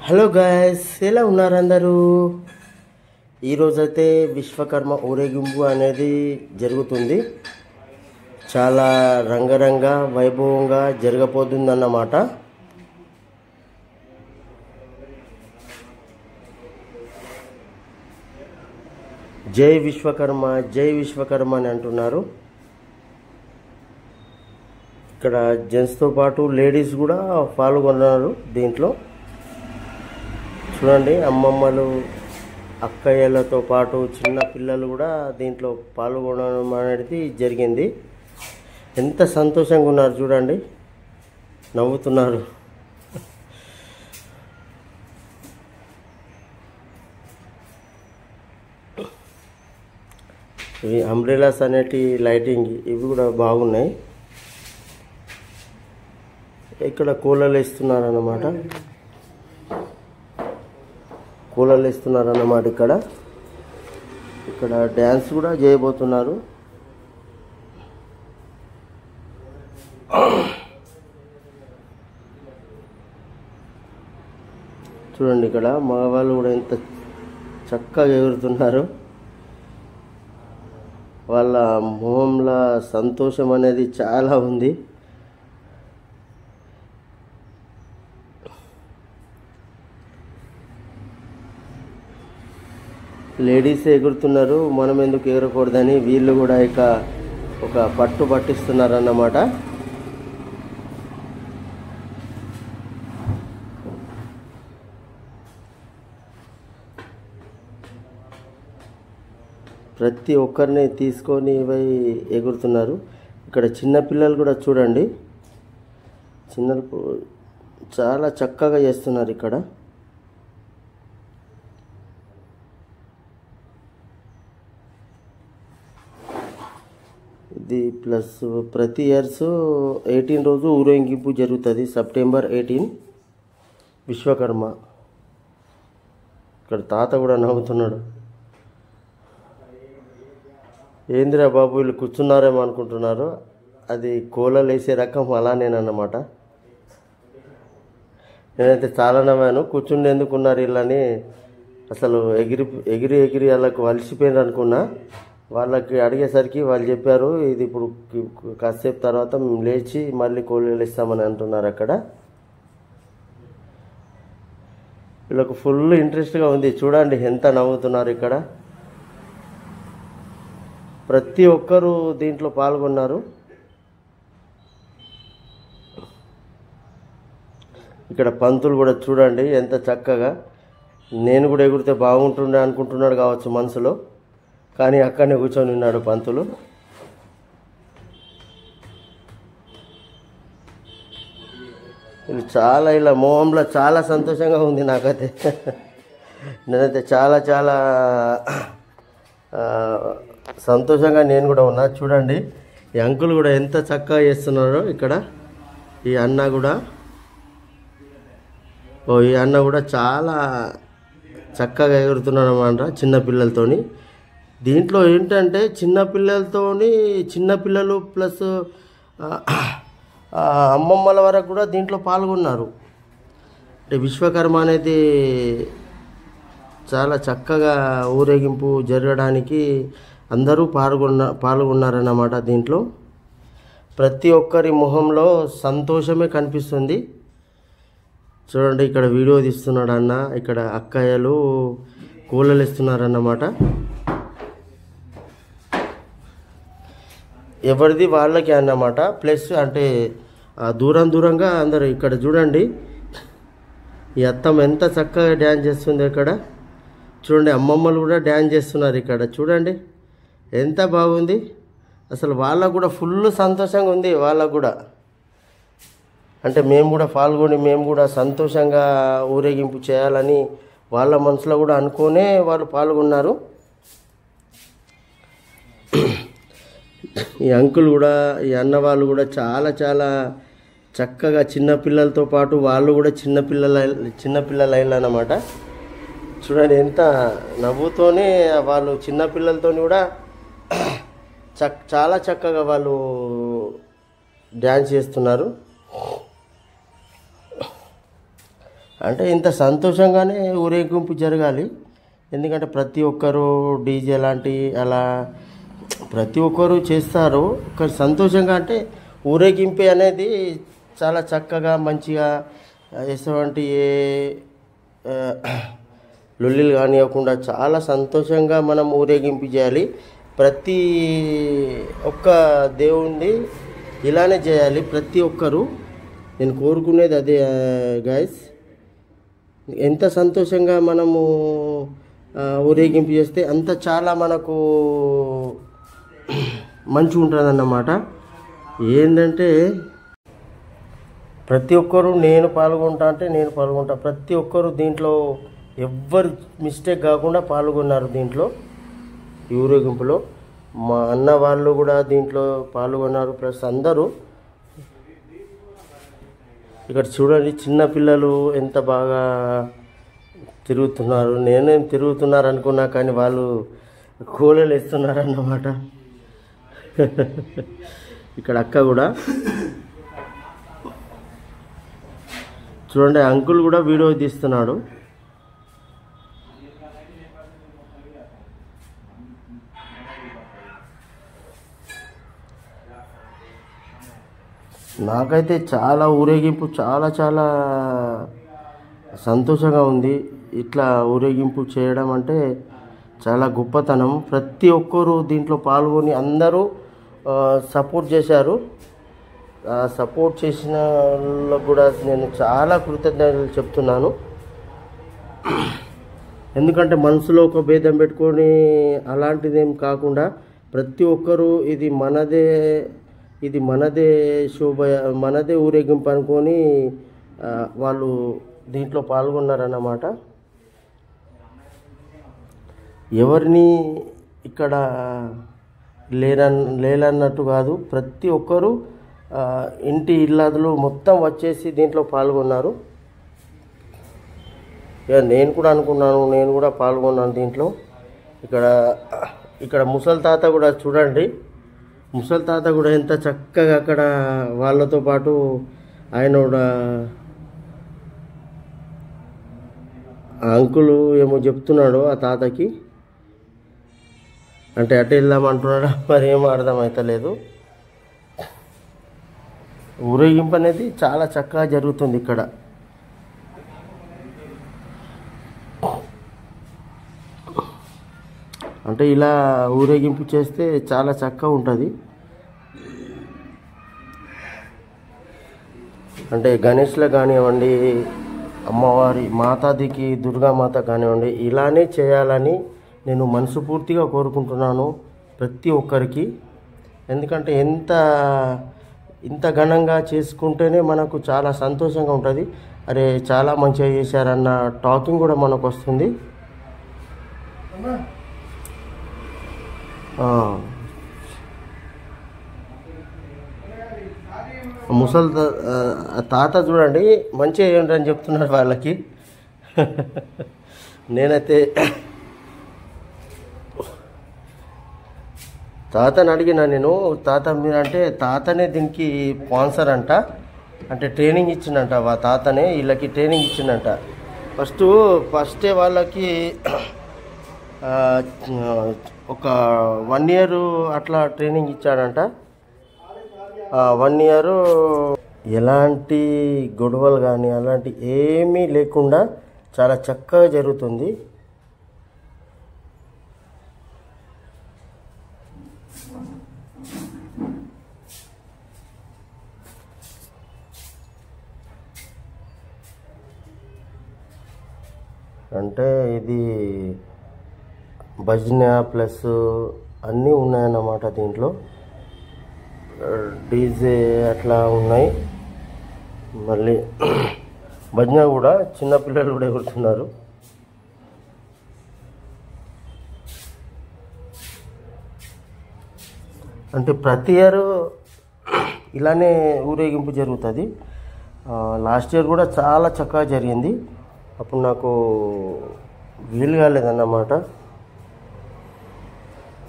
Hello guys, ఎలా ఉన్నారు అందరూ? ఈరోజైతే విశ్వకర్మ ఊరేగింపు అనేది జరుగుతుంది. చాలా రంగరంగ వైభవంగా జరగబోతుందన్నమాట. జై విశ్వకర్మ, జై విశ్వకర్మ అని అంటున్నారు. ఇక్కడ జెంట్స్తో పాటు లేడీస్ కూడా పాల్గొన్నారు దీంట్లో. చూడండి, అమ్మమ్మలు, అక్కయ్యలతో పాటు చిన్న పిల్లలు కూడా దీంట్లో పాల్గొనడం అనేది జరిగింది. ఎంత సంతోషంగా ఉన్నారు చూడండి, నవ్వుతున్నారు. ఇవి అంబ్రెలాస్ అనేటి లైటింగ్ ఇవి కూడా బాగున్నాయి. ఇక్కడ కూలలు ఇస్తున్నారన్నమాట. కూలలు ఇస్తున్నారన్నమాట. ఇక్కడ డ్యాన్స్ కూడా చేయబోతున్నారు. చూడండి, ఇక్కడ మగవాళ్ళు కూడా ఎంత చక్కగా ఎగురుతున్నారు. వాళ్ళ మొహంలో సంతోషం అనేది చాలా ఉంది. లేడీస్ ఎగురుతున్నారు, మనం ఎందుకు ఎగరకూడదని వీళ్ళు కూడా ఒక పట్టు పట్టిస్తున్నారు అన్నమాట. ప్రతి ఒక్కరిని తీసుకొని ఎగురుతున్నారు. ఇక్కడ చిన్న పిల్లలు కూడా చూడండి, చాలా చక్కగా చేస్తున్నారు ఇక్కడ. ఇది ప్లస్ ప్రతి ఇయర్స్ 18 రోజు ఊరేగింపు జరుగుతుంది. సెప్టెంబర్ 18 విశ్వకర్మ. ఇక్కడ తాత కూడా నవ్వుతున్నాడు. ఏందిరా బాబు వీళ్ళు కూర్చున్నారేమో అనుకుంటున్నారు. అది కోలలు వేసే రకం అలానేనన్నమాట. నేనైతే చాలా నవ్వాను. కూర్చుండి ఎందుకున్నారు వీళ్ళని, అసలు ఎగిరి ఎగిరి ఎగిరి వాళ్ళకు అలసిపోయినారు అనుకున్నా. వాళ్ళకి అడిగేసరికి వాళ్ళు చెప్పారు, ఇది ఇప్పుడు కాసేపు తర్వాత మేము లేచి మళ్ళీ కోళ్ళు ఇస్తామని అంటున్నారు. అక్కడ వీళ్ళకు ఫుల్ ఇంట్రెస్ట్గా ఉంది. చూడండి ఎంత నవ్వుతున్నారు. ఇక్కడ ప్రతి ఒక్కరూ దీంట్లో పాల్గొన్నారు. ఇక్కడ పంతులు కూడా చూడండి ఎంత చక్కగా, నేను కూడా ఎగురితే బాగుంటుండే అనుకుంటున్నాడు కావచ్చు మనసులో, కానీ అక్కడనే కూర్చొని ఉన్నాడు పంతులు. చాలా ఇలా మొహంలో చాలా సంతోషంగా ఉంది నాకైతే. నేనైతే చాలా చాలా సంతోషంగా నేను కూడా ఉన్నా. చూడండి, ఈ అంకుల్ కూడా ఎంత చక్కగా చేస్తున్నారో ఇక్కడ. ఈ అన్న కూడా చాలా చక్కగా ఎగురుతున్నాడు అన్నమాట చిన్నపిల్లలతోని. దీంట్లో ఏంటంటే చిన్నపిల్లలు ప్లస్ అమ్మమ్మల వరకు కూడా దీంట్లో పాల్గొన్నారు. అంటే విశ్వకర్మ అనేది చాలా చక్కగా ఊరేగింపు జరగడానికి అందరూ పాల్గొన్నారన్నమాట. దీంట్లో ప్రతి ఒక్కరి మొహంలో సంతోషమే కనిపిస్తుంది. చూడండి, ఇక్కడ వీడియో తీస్తున్నాడు అన్న. ఇక్కడ అక్కయ్యలు కూలలు ఇస్తున్నారన్నమాట. ఎవరిది వాళ్ళకి అన్నమాట. ప్లస్ అంటే దూరంగా అందరు. ఇక్కడ చూడండి, ఈ అత్తమ్మ ఎంత చక్కగా డ్యాన్స్ చేస్తుంది. ఇక్కడ చూడండి, అమ్మమ్మలు కూడా డ్యాన్స్ చేస్తున్నారు. ఇక్కడ చూడండి ఎంత బాగుంది. అసలు వాళ్ళకు కూడా ఫుల్ సంతోషంగా ఉంది. వాళ్ళకు కూడా అంటే మేము కూడా పాల్గొని మేము కూడా సంతోషంగా ఊరేగింపు చేయాలని వాళ్ళ మనసులో కూడా అనుకునే వాళ్ళు పాల్గొన్నారు. ఈ అంకుల్ కూడా, ఈ అన్న వాళ్ళు కూడా చాలా చాలా చక్కగా చిన్నపిల్లలతో పాటు వాళ్ళు కూడా చిన్నపిల్లలు అన్నమాట. చూడండి ఎంత నవ్వుతోనే వాళ్ళు చిన్నపిల్లలతో కూడా చాలా చక్కగా వాళ్ళు డ్యాన్స్ చేస్తున్నారు. అంటే ఇంత సంతోషంగానే ఊరేగింపు జరగాలి. ఎందుకంటే ప్రతి ఒక్కరు డీజే లాంటి అలా ప్రతి ఒక్కరు చేస్తారు. కానీ సంతోషంగా అంటే ఊరేగింపు అనేది చాలా చక్కగా మంచిగా ఎటువంటి ఆ, లొల్లిలు కానివ్వకుండా చాలా సంతోషంగా మనం ఊరేగింపు చేయాలి. ప్రతి ఒక్క దేవుణ్ణి ఇలానే చేయాలి ప్రతి ఒక్కరు. నేను కోరుకునేది అదే గైస్. ఎంత సంతోషంగా మనము ఊరేగింపు చేస్తే అంత చాలా మనకు మంచిగా ఉంటుందన్నమాట. ఏంటంటే ప్రతి ఒక్కరు నేను పాల్గొంటా అంటే నేను పాల్గొంటా. ప్రతి ఒక్కరు దీంట్లో ఎవ్వరు మిస్టేక్ కాకుండా పాల్గొన్నారు దీంట్లో, ఈ ఊరేగింపులో. మా అన్న వాళ్ళు కూడా దీంట్లో పాల్గొన్నారు. ప్లస్ అందరూ ఇక్కడ చూడండి, చిన్నపిల్లలు ఎంత బాగా తిరుగుతున్నారు. నేనేం తిరుగుతున్నారు అనుకున్నా కానీ వాళ్ళు కోలలు వేస్తున్నారు అన్నమాట. ఇక్కడ అక్క కూడా చూడండి, అంకుల్ కూడా వీడియో తీస్తున్నాడు. నాకైతే చాలా ఊరేగింపు చాలా చాలా సంతోషంగా ఉంది. ఇట్లా ఊరేగింపు చేయడం అంటే చాలా గొప్పతనం. ప్రతి ఒక్కరు దీంట్లో పాల్గొని అందరూ సపోర్ట్ చేశారు. సపోర్ట్ చేసిన వాళ్ళకు కూడా నేను చాలా కృతజ్ఞతలు చెప్తున్నాను. ఎందుకంటే మనసులో ఒక భేదం పెట్టుకొని అలాంటిదేం కాకుండా ప్రతి ఒక్కరూ ఇది మనదే శోభ, మనదే ఊరేగింపు అనుకొని వాళ్ళు దీంట్లో పాల్గొన్నారన్నమాట. ఎవరిని ఇక్కడ లేరన్నట్టు కాదు, ప్రతి ఒక్కరూ ఇంటి ఇల్లాదులు మొత్తం వచ్చేసి దీంట్లో పాల్గొన్నారు. ఇక నేను కూడా అనుకున్నాను, నేను కూడా పాల్గొన్నాను దీంట్లో. ఇక్కడ ముసలి తాత కూడా చూడండి, ముసలి తాత కూడా ఎంత చక్కగా అక్కడ వాళ్ళతో పాటు ఆయన కూడా అంకులు ఏమో చెప్తున్నాడు ఆ తాతకి. అంటే అటు వెళ్దామంటున్నాడా మరి ఏమో అర్థమవుతలేదు. ఊరేగింపు అనేది చాలా చక్కగా జరుగుతుంది ఇక్కడ. అంటే ఇలా ఊరేగింపు చేస్తే చాలా చక్కగా ఉంటుంది. అంటే గణేష్లో కానివ్వండి, అమ్మవారి మాతాదికి దుర్గామాత కానివ్వండి, ఇలానే చేయాలని నేను మనస్ఫూర్తిగా కోరుకుంటున్నాను ప్రతి ఒక్కరికి. ఎందుకంటే ఇంత ఘనంగా చేసుకుంటేనే మనకు చాలా సంతోషంగా ఉంటుంది. అరే చాలా మంచిగా చేశారన్న టాకింగ్ కూడా మనకు వస్తుంది. ముసలి తాత చూడండి మంచిగా చేయండి అని చెప్తున్నారు వాళ్ళకి. నేనైతే తాతని అడిగినా, నేను తాత మీరంటే తాతనే దీనికి స్పాన్సర్ అంట. అంటే ట్రైనింగ్ ఇచ్చిందంట ఆ తాతనే, వీళ్ళకి ట్రైనింగ్ ఇచ్చిందంట. ఫస్టే వాళ్ళకి ఒక 1 year అట్లా ట్రైనింగ్ ఇచ్చాడంట. 1 year ఎలాంటి గొడవలు కానీ అలాంటి ఏమీ లేకుండా చాలా చక్కగా జరుగుతుంది. అంటే ఇది భజన ప్లస్ అన్నీ ఉన్నాయన్నమాట దీంట్లో. డీజే అట్లా ఉన్నాయి. మళ్ళీ భజన కూడా చిన్నపిల్లలు కూడా ఎగురుతున్నారు. అంటే ప్రతి ఇయర్ ఇలానే ఊరేగింపు జరుగుతుంది. లాస్ట్ ఇయర్ కూడా చాలా చక్కగా జరిగింది. అప్పుడు నాకు వీలు కాలేదన్నమాట.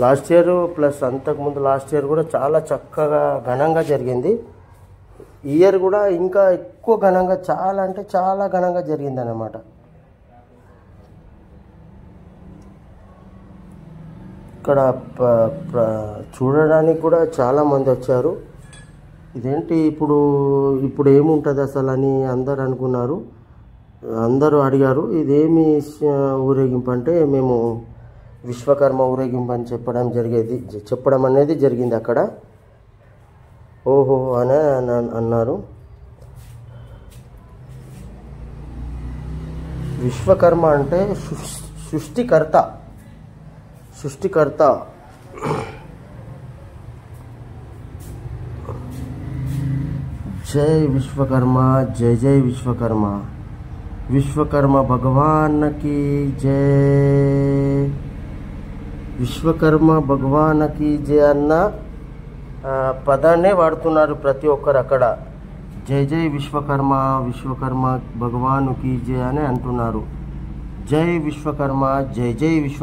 లాస్ట్ ఇయర్ ప్లస్ అంతకుముందు లాస్ట్ ఇయర్ కూడా చాలా చక్కగా ఘనంగా జరిగింది. ఇయర్ కూడా ఇంకా ఎక్కువ ఘనంగా, చాలా అంటే చాలా ఘనంగా జరిగిందన్నమాట. ఇక్కడ చూడడానికి కూడా చాలామంది వచ్చారు. ఇదేంటి ఇప్పుడు ఏముంటుంది అసలు అని అందరు అనుకున్నారు, అందరూ అడిగారు. ఇదేమి ఊరేగింపు అంటే మేము విశ్వకర్మ ఊరేగింపు అని చెప్పడం అనేది జరిగింది అక్కడ. ఓహో అని అన్నారు. విశ్వకర్మ అంటే సృష్టికర్త. జై విశ్వకర్మ, జై జై విశ్వకర్మ, విశ్వకర్మ భగవాన్కి జై, విశ్వకర్మ భగవాన్కి జై అన్న పదాన్నే వాడుతున్నారు ప్రతి ఒక్కరు అక్కడ. జై జై విశ్వకర్మ, విశ్వకర్మ భగవాన్కి జై అని అంటున్నారు. జై విశ్వకర్మ, జై జై విశ్వ